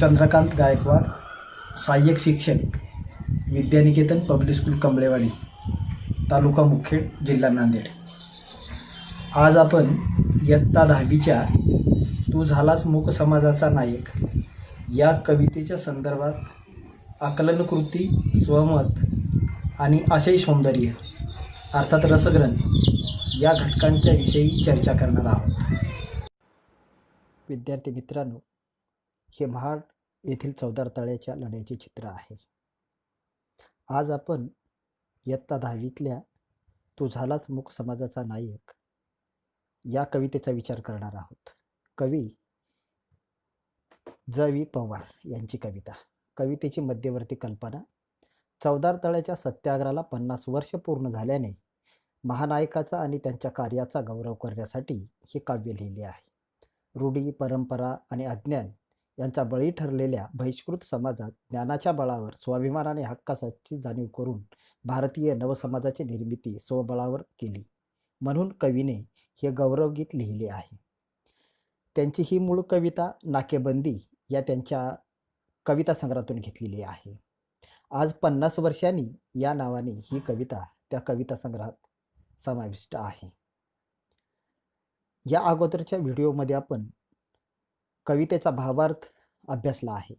चंद्रकांत गायकवाड, सहाय्यक शिक्षक, विद्यानिकेतन public school कमळेवाडी, तालुका मुखेड, जिल्हा नांदेड. आज आपण इयत्ता 10वीच्या तू झालास मूक समाजाचा नायक या कवितेच्या संदर्भात आकलनकृती, स्वमत आणि आशय सौंदर्य अर्थात रसग्रहण या घटकांच्या विषयी चर्चा करणार आहोत. विद्यार्थी मित्रांनो, हे महाड येथील चौदार तळ्याच्या लढ्याचे चित्र आहे. आज आपण इयत्ता 10वीतल्या तू झालास मूक समाजाचा नायक या कवितेचा विचार करणार आहोत. कवी ज.वी. पवार यांची कविता. कवितेची मध्यवर्ती कल्पना. चौदार तळ्याच्या सत्याग्रहाला 50 वर्ष पूर्ण झाल्याने महानायकाचा आणि त्यांच्या कार्याचा गौरव करण्यासाठी हे काव्य लिहिले आहे. रूढी, परंपरा आणि अज्ञान यांचा बळी ठरलेल्या बहिष्कृत समाजात ज्ञानाच्या बळावर स्वाभिमानाने हक्काची जाणीव करून भारतीय नवसमाजाची निर्मिती स्वबळावर केली. म्हणून कवीने हे गौरवगीत लिहिले आहे. त्यांची ही मूळ कविता नाकेबंदी या त्यांच्या कविता संग्रहातून घेतलेली आहे. आज 50 वर्षांनी या नावाने ही कविता त्या कविता संग्रहात समाविष्ट आहे. या अगोदरच्या व्हिडिओमध्ये आपण कवितेचा भावार्थ अभ्यासला आहे.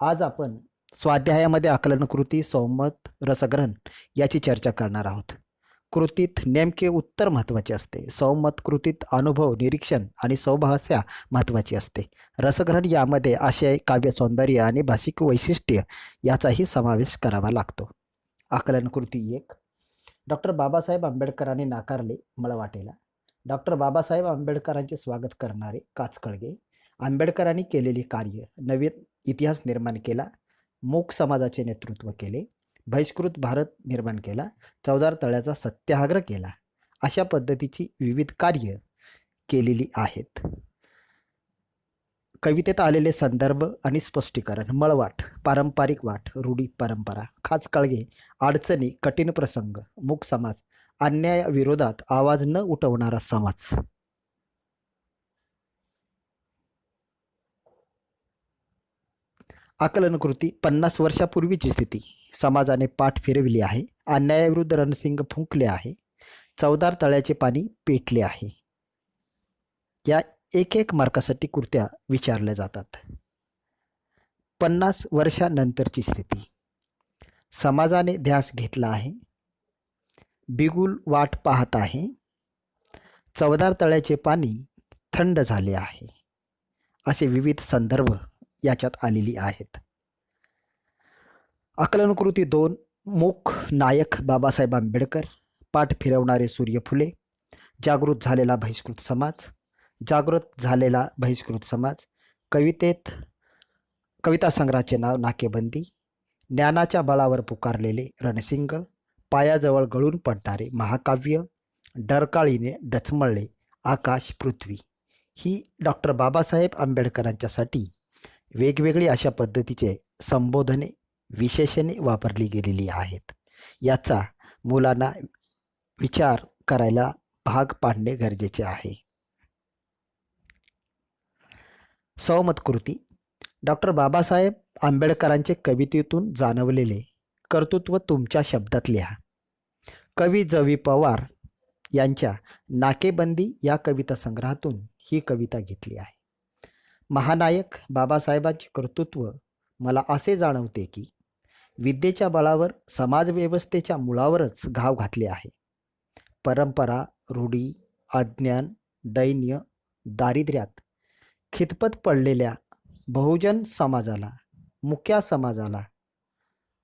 आज आपण स्वाध्यायामध्ये आकलनकृती, स्वमत, रसग्रहण याची चर्चा करणार आहोत. कृतीत नेमके उत्तर महत्त्वाचे असते. स्वमत कृतीत अनुभव, निरीक्षण आणि स्वभाषा महत्त्वाची असते. रसग्रहण यामध्ये आशय, काव्य सौंदर्य आणि भाषिक वैशिष्ट्य याचाही समावेश करावा लागतो. आकलनकृती 1. डॉक्टर बाबासाहेब आंबेडकरांनी नाकारले मळवाटेला. डॉक्टर बाबासाहेब आंबेडकरांचे स्वागत करणारे काचकळगे. आंबेडकरांनी केलेली कार्य. नवीन इतिहास निर्माण केला. मूक समाजाचे नेतृत्व केले. बहिष्कृत भारत निर्माण केला. चौदार तळ्याचा सत्याग्रह केला. अशा पद्धतीची विविध कार्य केलेली आहेत. कवितेत आलेले संदर्भ आणि स्पष्टीकरण. मळवाट, पारंपरिक वाट, रूढी, परंपरा. खाचकळगे, अडचणी, कठीण प्रसंग. मूक समाज, अन्यायाविरोधात आवाज न उठवणारा समाज. आकलनकृती. 50 वर्षापूर्वीची स्थिती. समाजाने पाठ फिरविली आहे. अन्यायाविरुद्ध रणसिंग फुंकले आहे. चौदार तळ्याचे पाणी पेटले आहे. या एक मार्कासाठी कृत्या विचारल्या जातात. 50 वर्षानंतरची स्थिती. समाजाने ध्यास घेतला आहे. बिगुल वाट पाहत आहे. चौदार तळ्याचे पाणी थंड झाले आहे. असे विविध संदर्भ याच्यात आलेली आहेत. आकलनकृती 2. मूक नायक बाबासाहेब आंबेडकर. पाठ फिरवणारे सूर्य फुले. जागृत झालेला बहिष्कृत समाज. जागृत झालेला बहिष्कृत समाज. कविता संग्रहाचे नाव नाकेबंदी. ज्ञानाच्या बळावर पुकारलेले रणसिंग. पायाजवळ गळून पडणारे महाकाव्य. डरकाळीने डचमळले आकाश पृथ्वी. ही डॉक्टर बाबासाहेब आंबेडकरांच्यासाठी वेगवेगळी अशा पद्धतीचे संबोधने, विशेषणे वापरली गेलेली आहेत. याचा मुलांना विचार करायला भाग पाडणे गरजेचे आहे. स्वमत कृती. डॉक्टर बाबासाहेब आंबेडकरांचे कवितेतून जाणवलेले कर्तृत्व तुमच्या शब्दात लिहा. कवी ज.वी. पवार यांच्या नाकेबंदी या कविता संग्रहातून ही कविता घेतली आहे. महानायक बाबासाहेबांचे कर्तृत्व मला असे जाणवते की विद्येच्या बळावर समाजव्यवस्थेच्या मुळावरच घाव घातले आहे. परंपरा, रूढी, अज्ञान, दैन्य, दारिद्र्यात खितपत पडलेल्या बहुजन समाजाला, मुक्या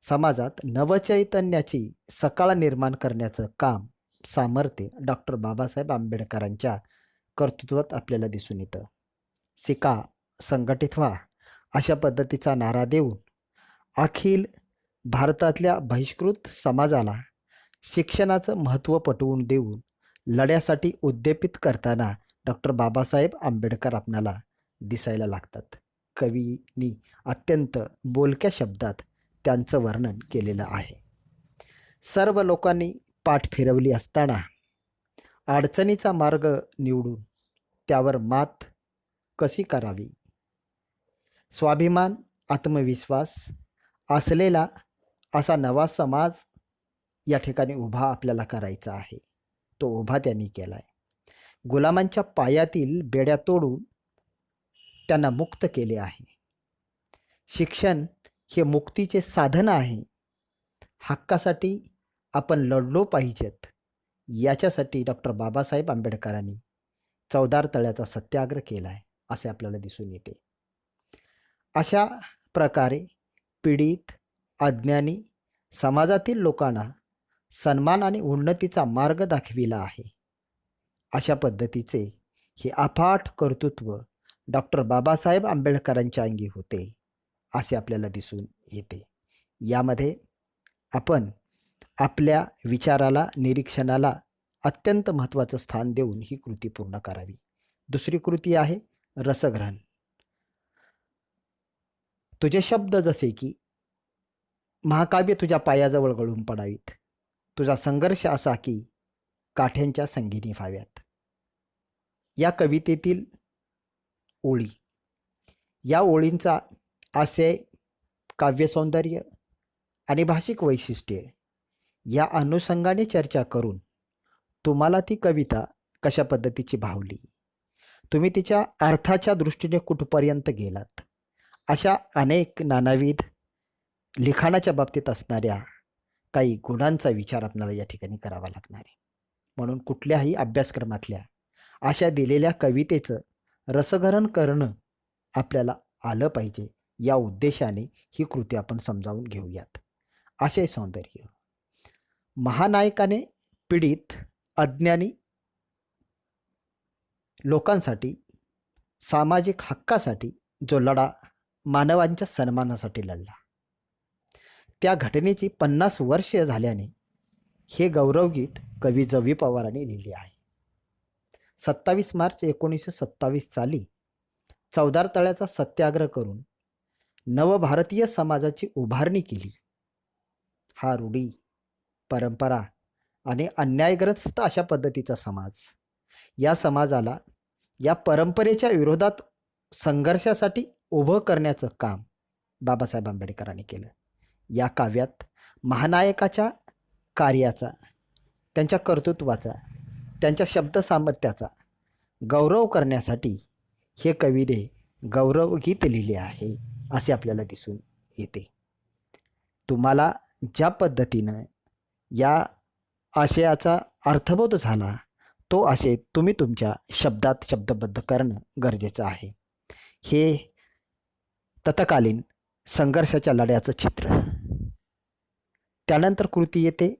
समाजात नवचैतन्याची सकाळ निर्माण करण्याचं काम, सामर्थ्य डॉक्टर बाबासाहेब आंबेडकरांच्या कर्तृत्वात आपल्याला दिसून येतं. शिका, संघटित व्हा अशा पद्धतीचा नारा देऊन अखिल भारतातल्या बहिष्कृत समाजाला शिक्षणाचं महत्त्व पटवून देऊन लढ्यासाठी उद्दीपित करताना डॉक्टर बाबासाहेब आंबेडकर आपल्याला दिसायला लागतात. कवींनी अत्यंत बोलक्या शब्दात त्यांचं वर्णन केलेलं आहे. सर्व लोकांनी पाठ फिरवली असताना अडचणीचा मार्ग निवडून त्यावर मात कशी करावी स्वाभिमान, आत्मविश्वास असलेला असा नवा समाज या ठिकाणी उभा आपल्याला करायचा आहे. तो उभा त्यांनी केला आहे. गुलामांच्या पायातील बेड्या तोडून त्यांना मुक्त केले आहे. शिक्षण हे मुक्तीचे साधन आहे. हक्कासाठी आपण लढलो पाहिजेत. याच्यासाठी डॉक्टर बाबासाहेब आंबेडकरांनी चवदार तळ्याचा सत्याग्रह केला आहे असे आपल्याला दिसून येते. अशा प्रकारे पीडित, अज्ञानी समाजातील लोकांना सन्मान आणि उन्नतीचा मार्ग दाखविला आहे. अशा पद्धतीचे हे अफाट कर्तृत्व डॉक्टर बाबासाहेब आंबेडकरांच्या अंगी होते असे आपल्याला दिसून येते. यामध्ये आपण आपल्या विचाराला, निरीक्षणाला अत्यंत महत्त्वाचं स्थान देऊन ही कृती पूर्ण करावी. दुसरी कृती आहे रसग्रहण. तुझे शब्द जसे की महाकाव्य तुझ्या पायाजवळ गळून पडावीत, तुझा संघर्ष असा की काठ्यांच्या संगीनी व्हाव्यात. या कवितेतील ओळी, या ओळींचा आशय, काव्यसौंदर्य आणि भाषिक वैशिष्ट्ये या अनुषंगाने चर्चा करून तुम्हाला ती कविता कशा पद्धतीची भावली, तुम्ही तिच्या अर्थाच्या दृष्टीने कुठपर्यंत गेलात, अशा अनेक नानाविध लिखाणाच्या बाबतीत असणाऱ्या काही गुणांचा विचार आपल्याला या ठिकाणी करावा लागणार आहे. म्हणून कुठल्याही अभ्यासक्रमातल्या अशा दिलेल्या कवितेचं रसग्रहण करणं आपल्याला आलं पाहिजे. या उद्देशाने ही कृती आपण समजावून घेऊयात. आशय सौंदर्य. महानायकाने पीडित, अज्ञानी लोकांसाठी, सामाजिक हक्कासाठी जो लढा मानवांच्या सन्मानासाठी लढला, त्या घटनेची 50 वर्ष झाल्याने हे गौरवगीत कवी जवी पवारांनी लिहिले आहे. 27 मार्च 1927 साली चवदार तळ्याचा सत्याग्रह करून नवभारतीय समाजाची उभारणी केली. हा रूढी, परंपरा आणि अन्यायग्रस्त अशा पद्धतीचा समाज, या समाजाला या परंपरेच्या विरोधात संघर्षासाठी उभं करण्याचं काम बाबासाहेब आंबेडकरांनी केलं. या काव्यात महानायकाच्या कार्याचा, त्यांच्या कर्तृत्वाचा, त्यांच्या शब्दसामर्थ्याचा गौरव करण्यासाठी हे कवीने गौरवगीत लिहिले आहे असे आपल्याला दिसून येते. तुम्हाला ज्या पद्धतीनं या आशयाचा अर्थबोध झाला, तो आशय तुम्ही तुमच्या शब्दात शब्दबद्ध करणं गरजेचं आहे. हे तत्कालीन संघर्षाच्या लढ्याचं चित्र. त्यानंतर कृती येते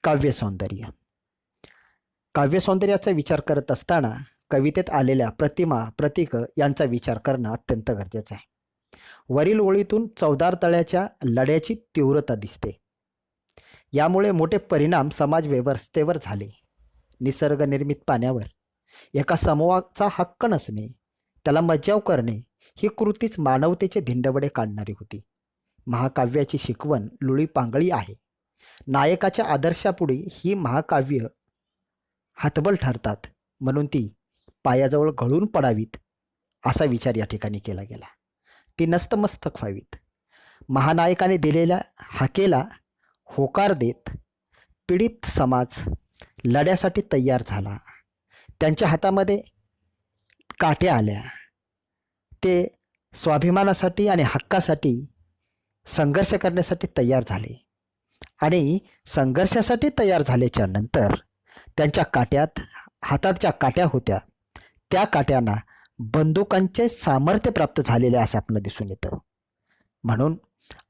काव्यसौंदर्य. काव्यसौंदर्याचा विचार करत असताना कवितेत आलेल्या प्रतिमा, प्रतीक यांचा विचार करणं अत्यंत गरजेचं आहे. वरील ओळीतून चवदार तळ्याच्या लढ्याची तीव्रता दिसते. यामुळे मोठे परिणाम समाज व्यवस्थेवर झाले. निसर्गनिर्मित पाण्यावर एका समूहाचा हक्क नसणे, त्याला मज्जाव करणे, ही कृतीच मानवतेचे धिंडवडे काढणारी होती. महाकाव्याची शिकवण लुळी पांगळी आहे. नायकाच्या आदर्शापुढे ही महाकाव्य हातबल ठरतात, म्हणून ती पायाजवळ गळून पडावीत असा विचार या ठिकाणी केला गेला. ती नस्तमस्तक व्हावीत. महानायकाने दिलेल्या हाकेला होकार देत पीडित समाज लढ्यासाठी तयार झाला. त्यांच्या हातामध्ये काठ्या आल्या. ते स्वाभिमानासाठी आणि हक्कासाठी संघर्ष करण्यासाठी तयार झाले. आणि संघर्षासाठी तयार झाल्याच्या नंतर त्यांच्या काट्यात, हातात ज्या काट्या होत्या, त्या काट्यांना बंदुकांचे सामर्थ्य प्राप्त झालेले असं आपल्याला दिसून येतं. म्हणून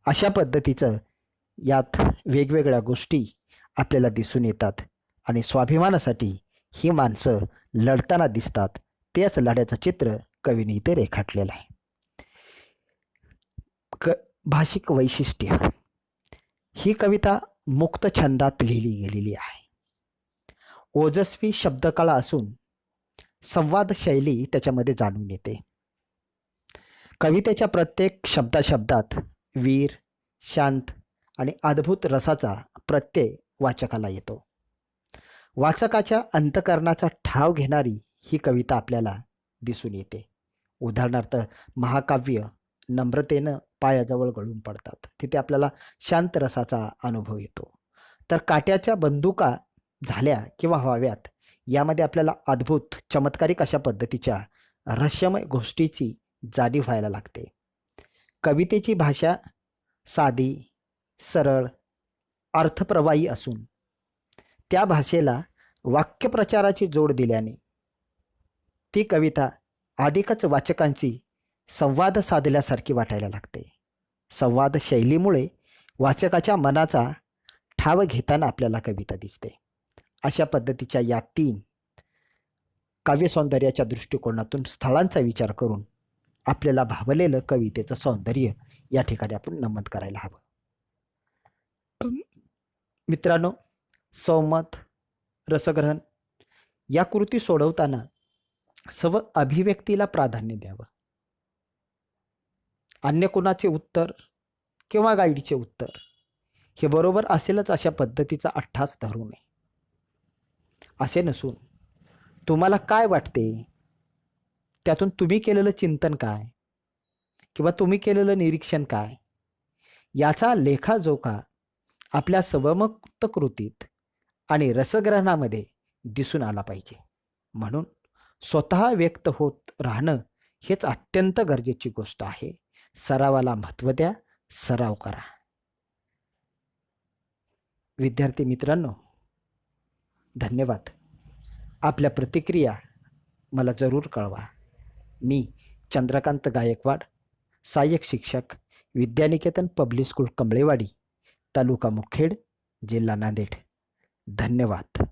अशा पद्धतीचं यात वेगवेगळ्या गोष्टी आपल्याला दिसून येतात आणि स्वाभिमानासाठी ही माणसं लढताना दिसतात. तेच लढ्याचं चित्र कवीने इथे रेखाटलेलं आहे. भाषिक वैशिष्ट्य. ही कविता मुक्त छंदात लिहिली गेलेली आहे. ओजस्वी शब्दकळा असून संवाद शैली त्याच्यामध्ये जाणून येते. कवितेच्या प्रत्येक शब्दात वीर, शांत आणि अद्भुत रसाचा प्रत्यय वाचकाला येतो. वाचकाच्या अंतःकरणाचा ठाव घेणारी ही कविता आपल्याला दिसून येते. उदाहरणार्थ महाकाव्य नम्रतेनं पायाजवळ गळून पडतात. तिथे आपल्याला शांत रसाचा अनुभव येतो. तर काट्याच्या बंदुका झाल्या किंवा व्हाव्यात यामध्ये आपल्याला अद्भुत चमत्कारिक अशा पद्धतीच्या रहस्यमय गोष्टीची जाणीव व्हायला लागते. कवितेची भाषा साधी, सरळ, अर्थप्रवाही असून त्या भाषेला वाक्यप्रचाराची जोड दिल्याने ती कविता अधिकच वाचकांची संवाद साधल्यासारखी वाटायला लागते. संवाद शैलीमुळे वाचकाच्या मनाचा ठाव घेताना आपल्याला कविता दिसते. अशा पद्धतीच्या या 3 काव्यसौंदर्याच्या दृष्टिकोनातून स्थळांचा विचार करून आपल्याला भावलेलं कवितेचं सौंदर्य या ठिकाणी आपण नमूद करायला हवं. मित्रांनो, सौमत, रसग्रहण या कृती सोडवताना स्व अभिव्यक्तीला प्राधान्य द्यावं. अन्य कुणाचे उत्तर किंवा गाईडचे उत्तर हे बरोबर असेलच अशा पद्धतीचा अट्टास धरू नये. असे नसून तुम्हाला काय वाटते, त्यातून तुम्ही केलेलं चिंतन काय किंवा तुम्ही केलेलं निरीक्षण काय याचा लेखाजोखा आपल्या स्वमुक्त कृतीत आणि रसग्रहणामध्ये दिसून आला पाहिजे. म्हणून स्वतः व्यक्त होत राहणं हेच अत्यंत गरजेची गोष्ट आहे. सरावाला महत्त्व द्या, सराव करा. विद्यार्थी मित्रांनो, धन्यवाद. आपल्या प्रतिक्रिया मला जरूर कळवा. मी चंद्रकांत गायकवाड, सहाय्यक शिक्षक, विद्यानिकेतन पब्लिक स्कूल कमळेवाडी, तालुका मुखेड, जिल्हा नांदेड. धन्यवाद.